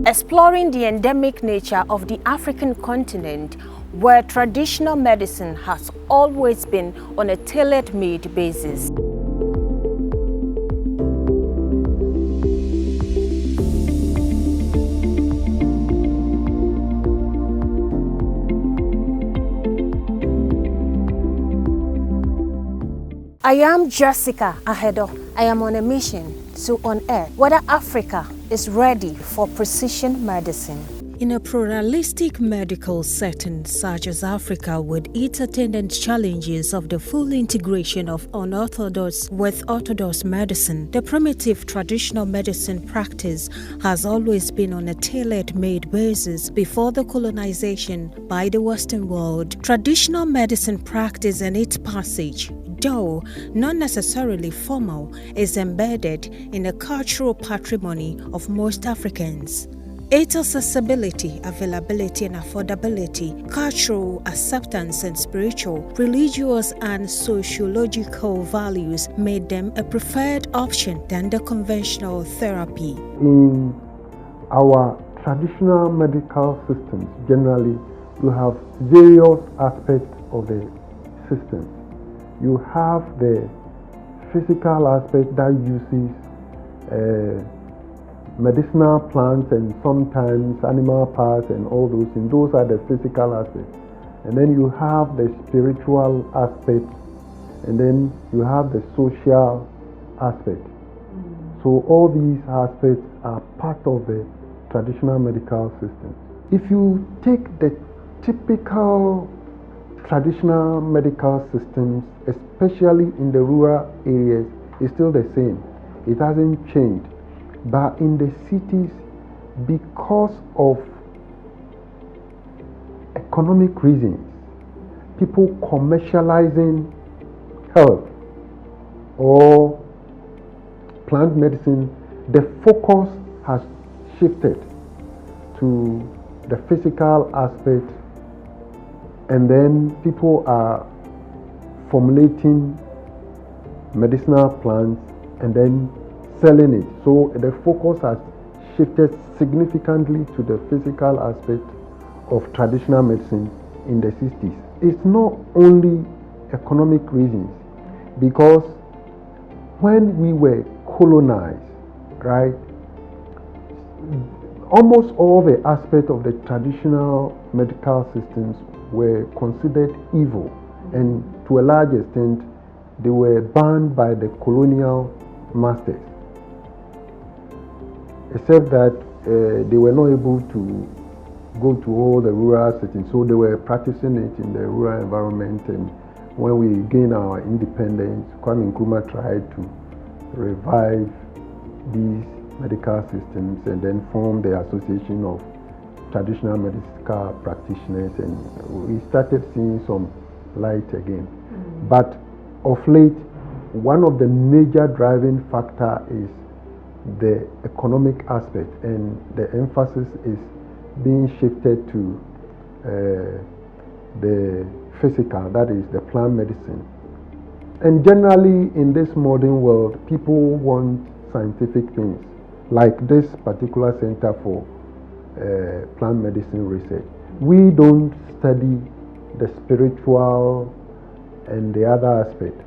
exploring the endemic nature of the African continent, where traditional medicine has always been on a tailor-made basis. I am Jessica Ahedor. I am on a mission to unearth whether Africa is ready for precision medicine. In a pluralistic medical setting such as Africa, with its attendant challenges of the full integration of unorthodox with orthodox medicine, the primitive traditional medicine practice has always been on a tailor-made basis before the colonization by the Western world. Traditional medicine practice and its passage, though not necessarily formal, is embedded in the cultural patrimony of most Africans. Its accessibility, availability, and affordability, cultural acceptance, and spiritual, religious, and sociological values made them a preferred option than the conventional therapy. In our traditional medical systems, generally, you have various aspects of the system. You have the physical aspect that uses medicinal plants and sometimes animal parts and all those things. Those are the physical aspects. And then you have the spiritual aspect, and then you have the social aspect. So all these aspects are part of the traditional medical system. If you take the typical traditional medical systems, especially in the rural areas, it's still the same. It hasn't changed. But in the cities, because of economic reasons, people commercializing health or plant medicine, the focus has shifted to the physical aspect, and then people are formulating medicinal plants and then selling it. So the focus has shifted significantly to the physical aspect of traditional medicine in the 60s. It's not only economic reasons, because when we were colonized, right, almost all the aspects of the traditional medical systems were considered evil, and to a large extent they were banned by the colonial masters, except that they were not able to go to all the rural settings, so they were practicing it in the rural environment. And when we gained our independence, Kwame Nkrumah tried to revive these medical systems and then form the Association of Traditional Medical Practitioners, and we started seeing some light again. But of late, one of the major driving factor is the economic aspect, and the emphasis is being shifted to the physical, that is the plant medicine. And generally in this modern world, people want scientific things, like this particular Center for Plant Medicine Research. We don't study the spiritual and the other aspect.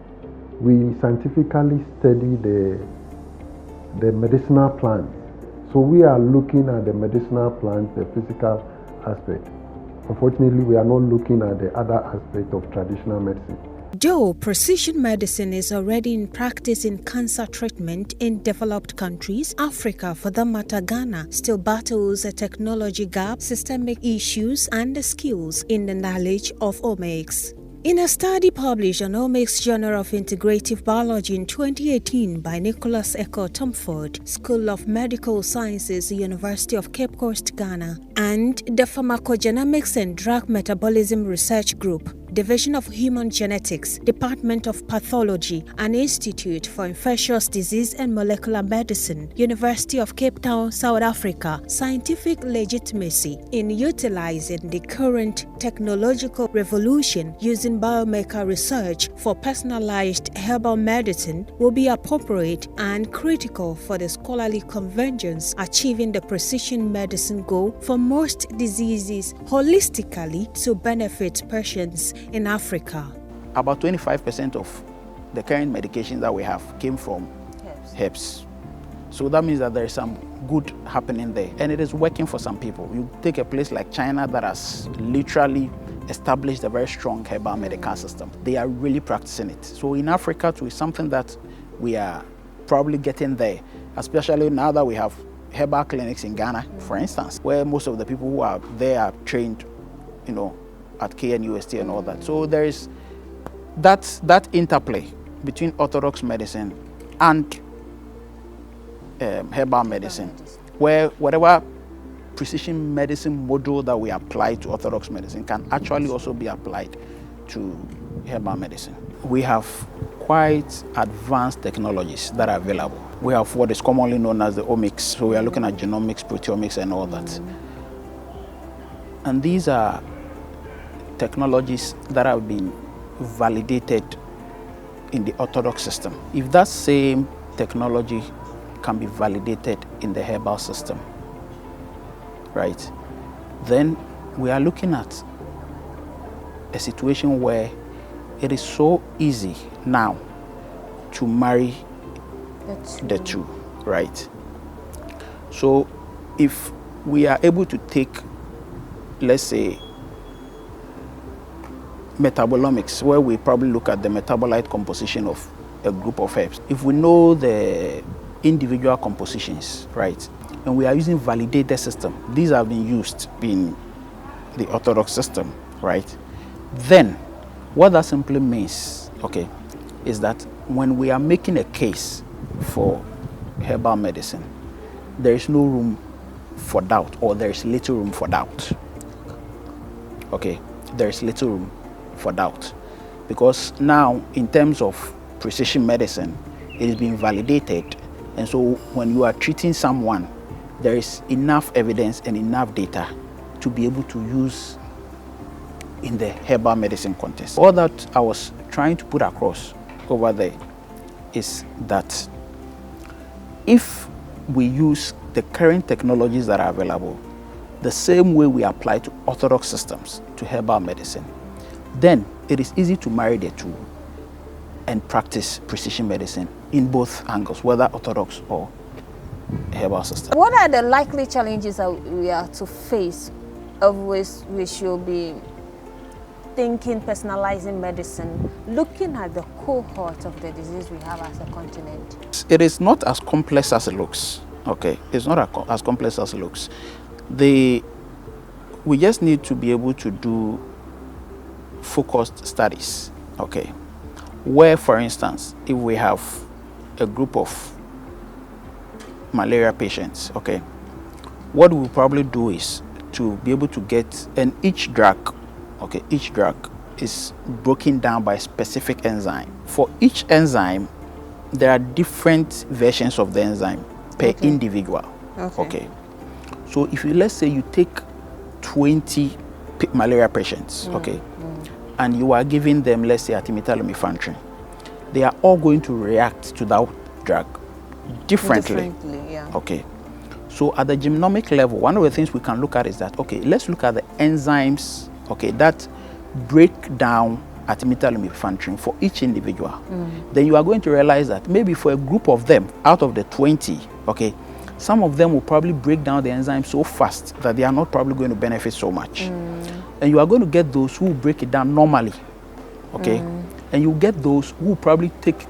We scientifically study the medicinal plants. So we are looking at the medicinal plants, the physical aspect. Unfortunately, we are not looking at the other aspect of traditional medicine. Though precision medicine is already in practice in cancer treatment in developed countries, Africa, for that matter Ghana, still battles a technology gap, systemic issues, and the skills in the knowledge of omics. In a study published on Omics Journal of Integrative Biology in 2018 by Nicholas Echo Tomford, School of Medical Sciences, University of Cape Coast, Ghana, and the Pharmacogenomics and Drug Metabolism Research Group, Division of Human Genetics, Department of Pathology, and Institute for Infectious Disease and Molecular Medicine, University of Cape Town, South Africa, scientific legitimacy in utilizing the current technological revolution using biomarker research for personalized herbal medicine will be appropriate and critical for the scholarly convergence achieving the precision medicine goal for most diseases holistically to benefit patients in Africa. About 25% of the current medications that we have came from herbs. So that means that there is some good happening there, and it is working for some people. You take a place like China that has literally established a very strong herbal medical system. They are really practicing it. So in Africa too, it's something that we are probably getting there, especially now that we have herbal clinics in Ghana, for instance, where most of the people who are there are trained, at KNUST and all that. So there is that interplay between orthodox medicine and herbal medicine, where whatever precision medicine model that we apply to orthodox medicine can actually also be applied to herbal medicine. We have quite advanced technologies that are available. We have what is commonly known as the omics, so we are looking at genomics, proteomics and all that. And these are technologies that have been validated in the orthodox system. If that same technology can be validated in the herbal system, right, then we are looking at a situation where it is so easy now to marry the two, right? So if we are able to take, let's say, metabolomics, where we probably look at the metabolite composition of a group of herbs. If we know the individual compositions, right, and we are using validated system, these have been used in the orthodox system, right, then what that simply means, okay, is that when we are making a case for herbal medicine, there is no room for doubt, or there is little room for doubt. Okay, there is little room for doubt, because now in terms of precision medicine, it is being validated, and so when you are treating someone, there is enough evidence and enough data to be able to use in the herbal medicine context. All that I was trying to put across over there is that if we use the current technologies that are available the same way we apply to orthodox systems to herbal medicine, then it is easy to marry the two and practice precision medicine in both angles, whether orthodox or herbal system. What are the likely challenges that we are to face of which we should be thinking, personalizing medicine, looking at the cohort of the disease we have as a continent? It is not as complex as it looks. Okay, it's not as complex as it looks. We just need to be able to do focused studies. Okay, where, for instance, if we have a group of malaria patients, okay, what we'll probably do is to be able to get, and each drug, okay, each drug is broken down by a specific enzyme. For each enzyme, there are different versions of the enzyme per individual. Okay. So if you, let's say you take 20 malaria patients, okay, and you are giving them, let's say, artemether-lumefantrine, they are all going to react to that drug differently. Yeah. Okay. So at the genomic level, one of the things we can look at is that, okay, let's look at the enzymes, okay, that break down artemether-lumefantrine for each individual. Then you are going to realize that maybe for a group of them, out of the 20, okay, some of them will probably break down the enzyme so fast that they are not probably going to benefit so much. And you are going to get those who break it down normally, okay? And you get those who probably take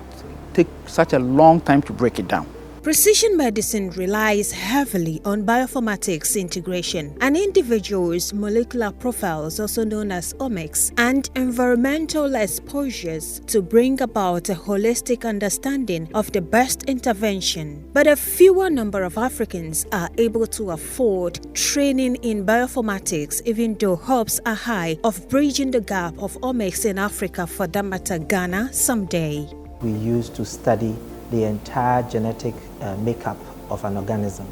such a long time to break it down. Precision medicine relies heavily on bioinformatics integration, an individual's molecular profiles, also known as omics, and environmental exposures to bring about a holistic understanding of the best intervention. But a fewer number of Africans are able to afford training in bioinformatics, even though hopes are high of bridging the gap of omics in Africa, for that matter Ghana, someday. We used to study the entire genetic makeup of an organism,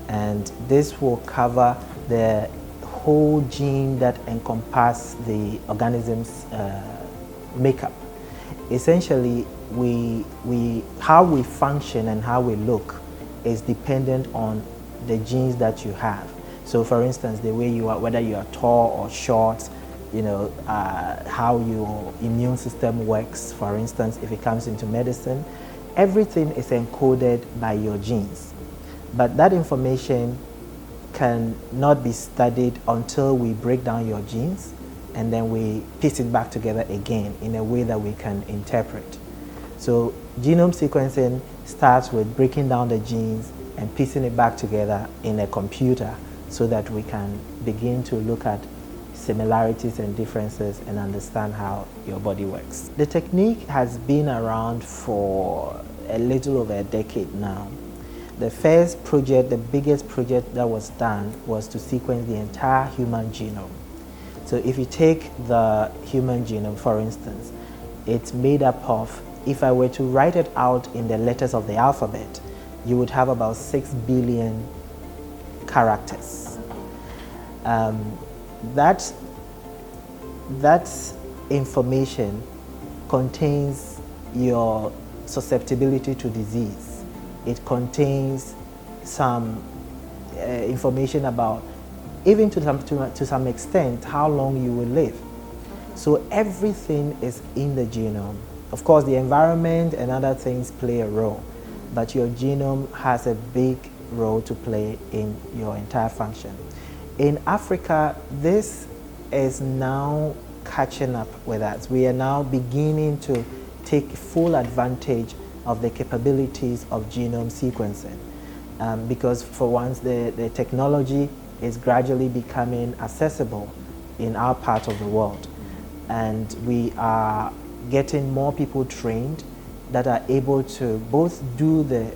and this will cover the whole gene that encompasses the organism's makeup. Essentially, how we function and how we look is dependent on the genes that you have. So for instance, the way you are, whether you are tall or short, how your immune system works, for instance, if it comes into medicine, everything is encoded by your genes. But that information can not be studied until we break down your genes and then we piece it back together again in a way that we can interpret. So genome sequencing starts with breaking down the genes and piecing it back together in a computer so that we can begin to look at similarities and differences and understand how your body works. The technique has been around for a little over a decade now. The first project, the biggest project that was done, was to sequence the entire human genome. So if you take the human genome, for instance, it's made up of, if I were to write it out in the letters of the alphabet, you would have about 6 billion characters. That information contains your susceptibility to disease. It contains some information about, even to some extent, how long you will live. So everything is in the genome. Of course, the environment and other things play a role, but your genome has a big role to play in your entire function. In Africa, this is now catching up with us. We are now beginning to take full advantage of the capabilities of genome sequencing because for once the technology is gradually becoming accessible in our part of the world, and we are getting more people trained that are able to both do the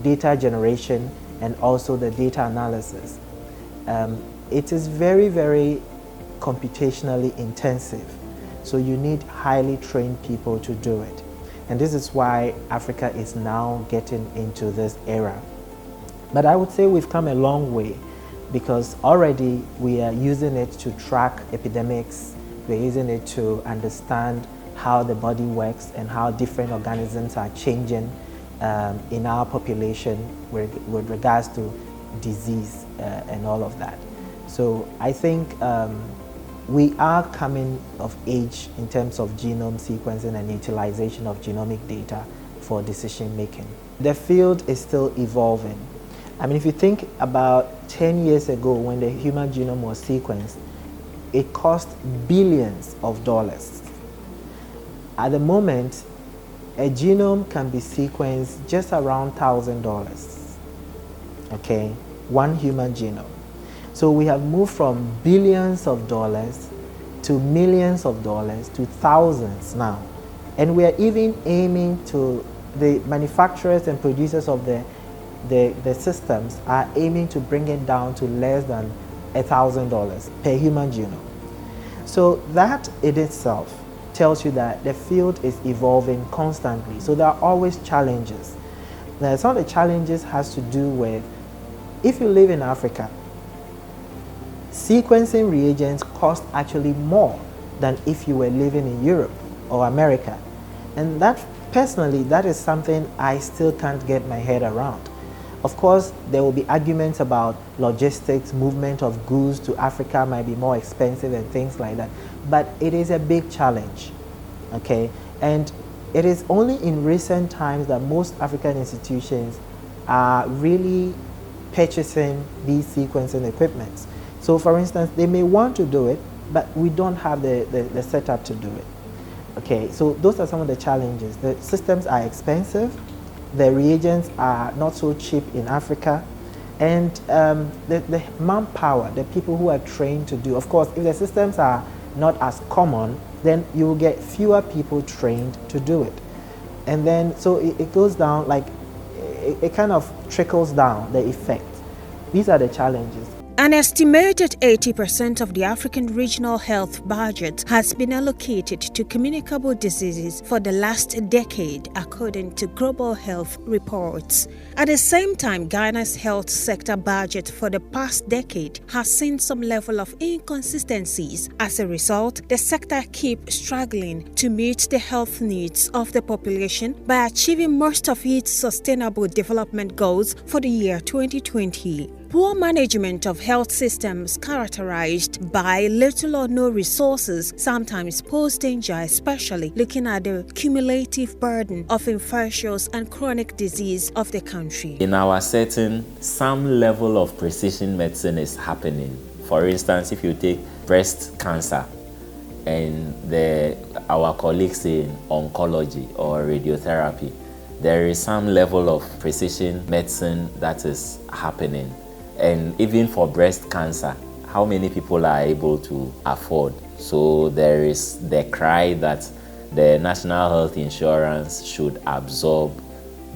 data generation and also the data analysis. It is very, very computationally intensive, so you need highly trained people to do it. And this is why Africa is now getting into this era. But I would say we've come a long way, because already we are using it to track epidemics, we're using it to understand how the body works and how different organisms are changing in our population with regards to disease and all of that. So I think we are coming of age in terms of genome sequencing and utilization of genomic data for decision making. The field is still evolving. I mean, if you think about 10 years ago when the human genome was sequenced, it cost billions of dollars. At the moment, a genome can be sequenced just around $1,000, okay? One human genome. So we have moved from billions of dollars to millions of dollars to thousands now. And we are even aiming to, the manufacturers and producers of the systems are aiming to bring it down to less than $1,000 per human genome. So that in itself tells you that the field is evolving constantly. So there are always challenges. Now, some of the challenges has to do with, if you live in Africa, sequencing reagents cost actually more than if you were living in Europe or America. And that, personally, that is something I still can't get my head around. Of course, there will be arguments about logistics, movement of goods to Africa might be more expensive and things like that. But it is a big challenge, okay? And it is only in recent times that most African institutions are really purchasing these sequencing equipments. So for instance, they may want to do it, but we don't have the setup to do it. Okay, so those are some of the challenges. The systems are expensive, the reagents are not so cheap in Africa, and the manpower, the people who are trained to do, of course, if the systems are not as common, then you will get fewer people trained to do it. And then, so it goes down, like, it kind of trickles down, the effect. These are the challenges. An estimated 80% of the African regional health budget has been allocated to communicable diseases for the last decade, according to global health reports. At the same time, Ghana's health sector budget for the past decade has seen some level of inconsistencies. As a result, the sector keeps struggling to meet the health needs of the population by achieving most of its sustainable development goals for the year 2020. Poor management of health systems characterized by little or no resources sometimes pose danger, especially looking at the cumulative burden of infectious and chronic disease of the country. In our setting, some level of precision medicine is happening. For instance, if you take breast cancer and our colleagues in oncology or radiotherapy, there is some level of precision medicine that is happening. And even for breast cancer, how many people are able to afford? So there is the cry that the National Health Insurance should absorb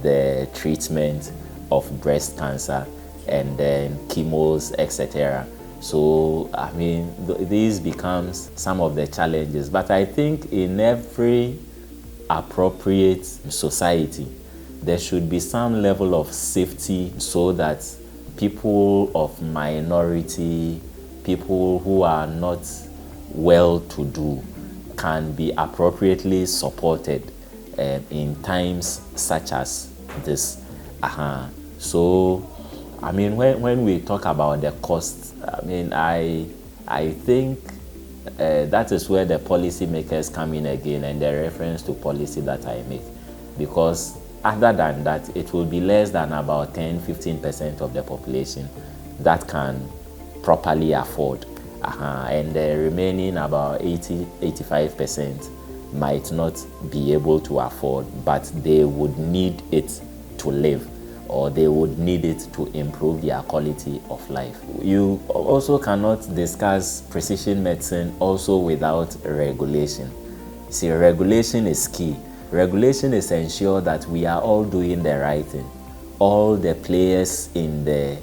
the treatment of breast cancer and then chemos, etc. So, I mean, these becomes some of the challenges. But I think in every appropriate society, there should be some level of safety so that people of minority, people who are not well-to-do, can be appropriately supported in times such as this. So, I mean, when we talk about the costs, I mean, I think that is where the policymakers come in again, and the reference to policy that I make, because other than that, it will be less than about 10-15% of the population that can properly afford. And the remaining about 80-85% might not be able to afford, but they would need it to live, or they would need it to improve their quality of life. You also cannot discuss precision medicine also without regulation. See, regulation is key. Regulation is ensure that we are all doing the right thing. All the players in the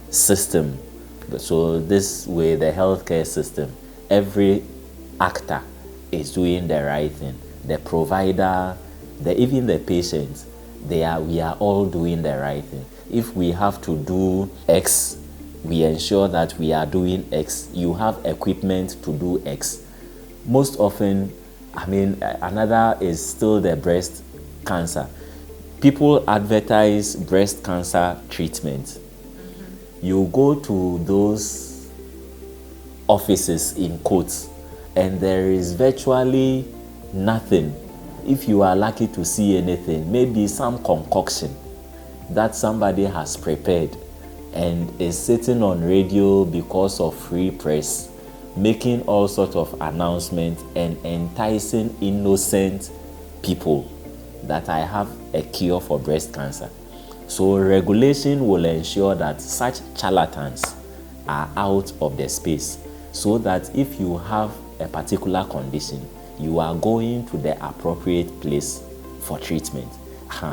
system, so this way the healthcare system, every actor is doing the right thing. The provider, even the patients, we are all doing the right thing. If we have to do X, we ensure that we are doing X. You have equipment to do X. Most often, I mean, another is still the breast cancer. People advertise breast cancer treatment. You go to those offices in quotes, and there is virtually nothing. If you are lucky to see anything, maybe some concoction that somebody has prepared and is sitting on radio because of free press, making all sorts of announcements and enticing innocent people that I have a cure for breast cancer. So regulation will ensure that such charlatans are out of the space, so that if you have a particular condition, you are going to the appropriate place for treatment.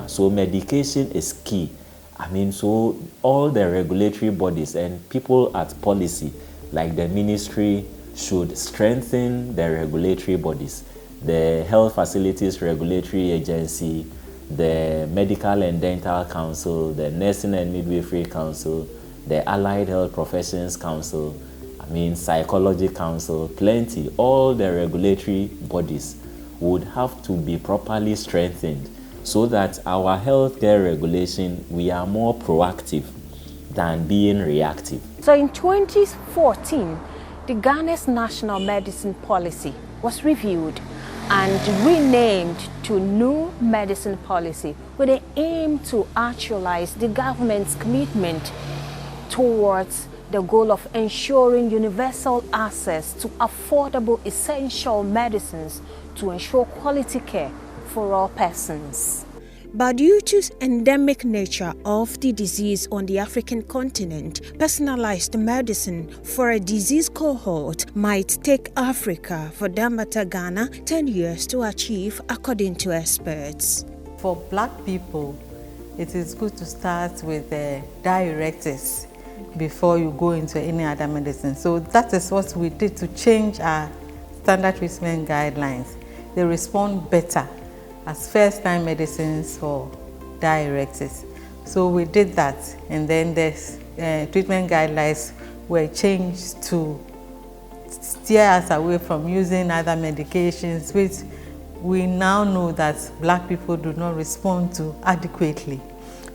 So medication is key. I mean, so all the regulatory bodies and people at policy, like the ministry, should strengthen the regulatory bodies. The Health Facilities Regulatory Agency, the Medical and Dental Council, the Nursing and Midwifery Council, the Allied Health Professions Council, Psychology Council, plenty. All the regulatory bodies would have to be properly strengthened so that our healthcare regulation, we are more proactive than being reactive. So in 2014, the Ghana's national medicine policy was reviewed and renamed to New Medicine Policy with the aim to actualize the government's commitment towards the goal of ensuring universal access to affordable essential medicines to ensure quality care for all persons. But due to the endemic nature of the disease on the African continent, personalized medicine for a disease cohort might take Africa, for that matter Ghana, 10 years to achieve, according to experts. For Black people, it is good to start with the directives before you go into any other medicine. So that is what we did to change our standard treatment guidelines. They respond better as first-time medicines for diuretics. So we did that, and then the treatment guidelines were changed to steer us away from using other medications, which we now know that Black people do not respond to adequately.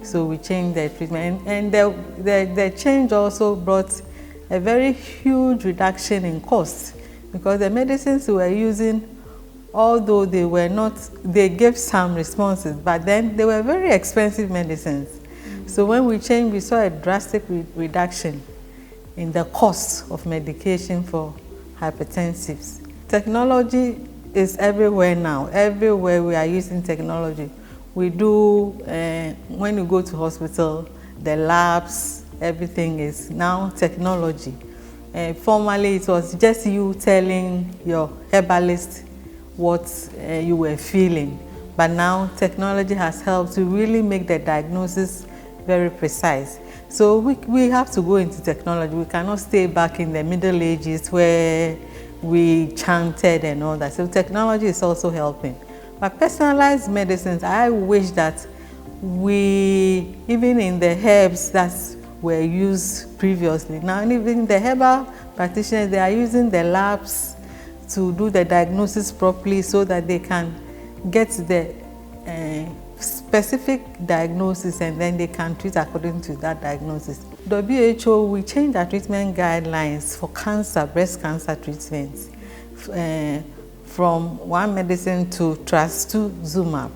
So we changed the treatment, and the change also brought a very huge reduction in cost, because the medicines we were using, although they gave some responses, but then they were very expensive medicines. So when we changed, we saw a drastic reduction in the cost of medication for hypertensives. Technology is everywhere now. Everywhere we are using technology. We do, when you go to hospital, the labs, everything is now technology. Formerly, it was just you telling your herbalist what you were feeling. But now technology has helped to really make the diagnosis very precise. So we have to go into technology. We cannot stay back in the Middle Ages where we chanted and all that. So technology is also helping. But personalized medicines, I wish that we, even in the herbs that were used previously, now even the herbal practitioners, they are using the labs to do the diagnosis properly so that they can get the specific diagnosis, and then they can treat according to that diagnosis. WHO, we changed our treatment guidelines for cancer, breast cancer treatments, from one medicine to trastuzumab.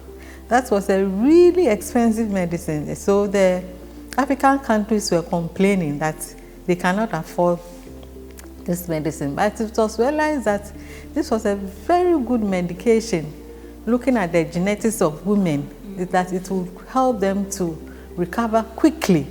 That was a really expensive medicine. So the African countries were complaining that they cannot afford this medicine. But it was realized that this was a very good medication, looking at the genetics of women, that it would help them to recover quickly.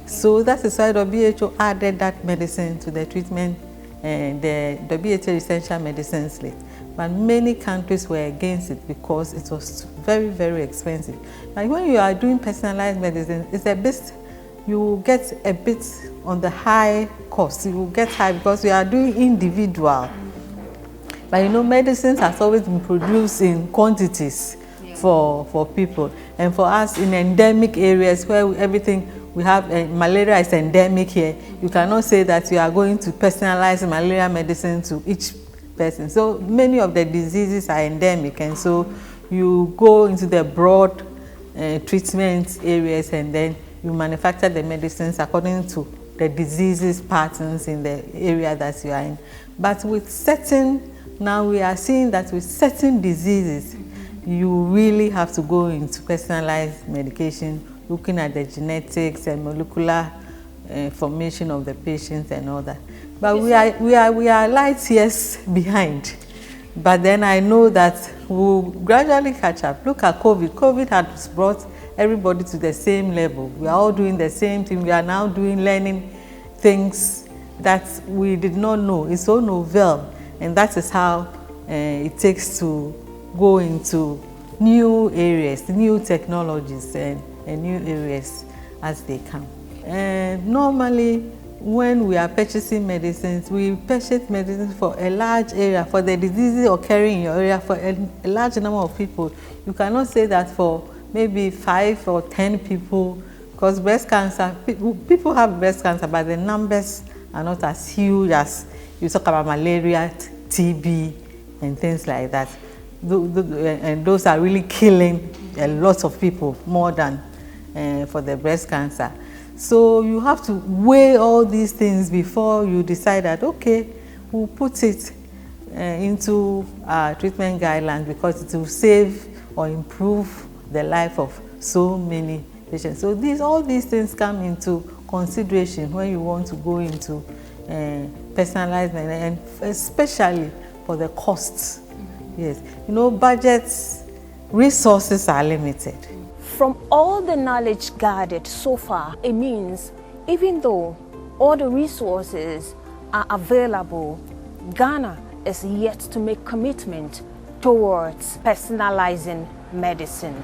So that is why WHO added that medicine to the treatment, the WHO essential medicines list. But many countries were against it because it was very, very expensive. But when you are doing personalized medicine, it's a bit, you get a bit on the high cost. You will get high because you are doing individual. But you know, medicines has always been produced in quantities for people. And for us in endemic areas where everything, we have malaria is endemic here, you cannot say that you are going to personalize malaria medicine to each person. So many of the diseases are endemic, and so you go into the broad treatment areas, and then you manufacture the medicines according to the diseases patterns in the area that you are in. But with certain, now we are seeing that with certain diseases, you really have to go into personalized medication, looking at the genetics and molecular formation of the patients and all that. But we are light years behind. But then I know that we'll gradually catch up. Look at COVID. COVID has brought everybody to the same level. We are all doing the same thing. We are now learning things that we did not know. It's so novel, and that is how it takes to go into new areas, new technologies, and new areas as they come. Normally, when we are purchasing medicines, we purchase medicines for a large area, for the diseases occurring in your area, for a large number of people. You cannot say that for maybe 5 or 10 people, because breast cancer, people have breast cancer, but the numbers are not as huge as you talk about malaria, TB, and things like that. And those are really killing a lot of people, more than for the breast cancer. So you have to weigh all these things before you decide that, okay, we'll put it into our treatment guidelines, because it will save or improve the life of so many patients. So all these things come into consideration when you want to go into personalized medicine, and especially for the costs. Yes, you know, budgets, resources are limited. From all the knowledge gathered so far, it means even though all the resources are available, Ghana is yet to make commitment towards personalizing medicine.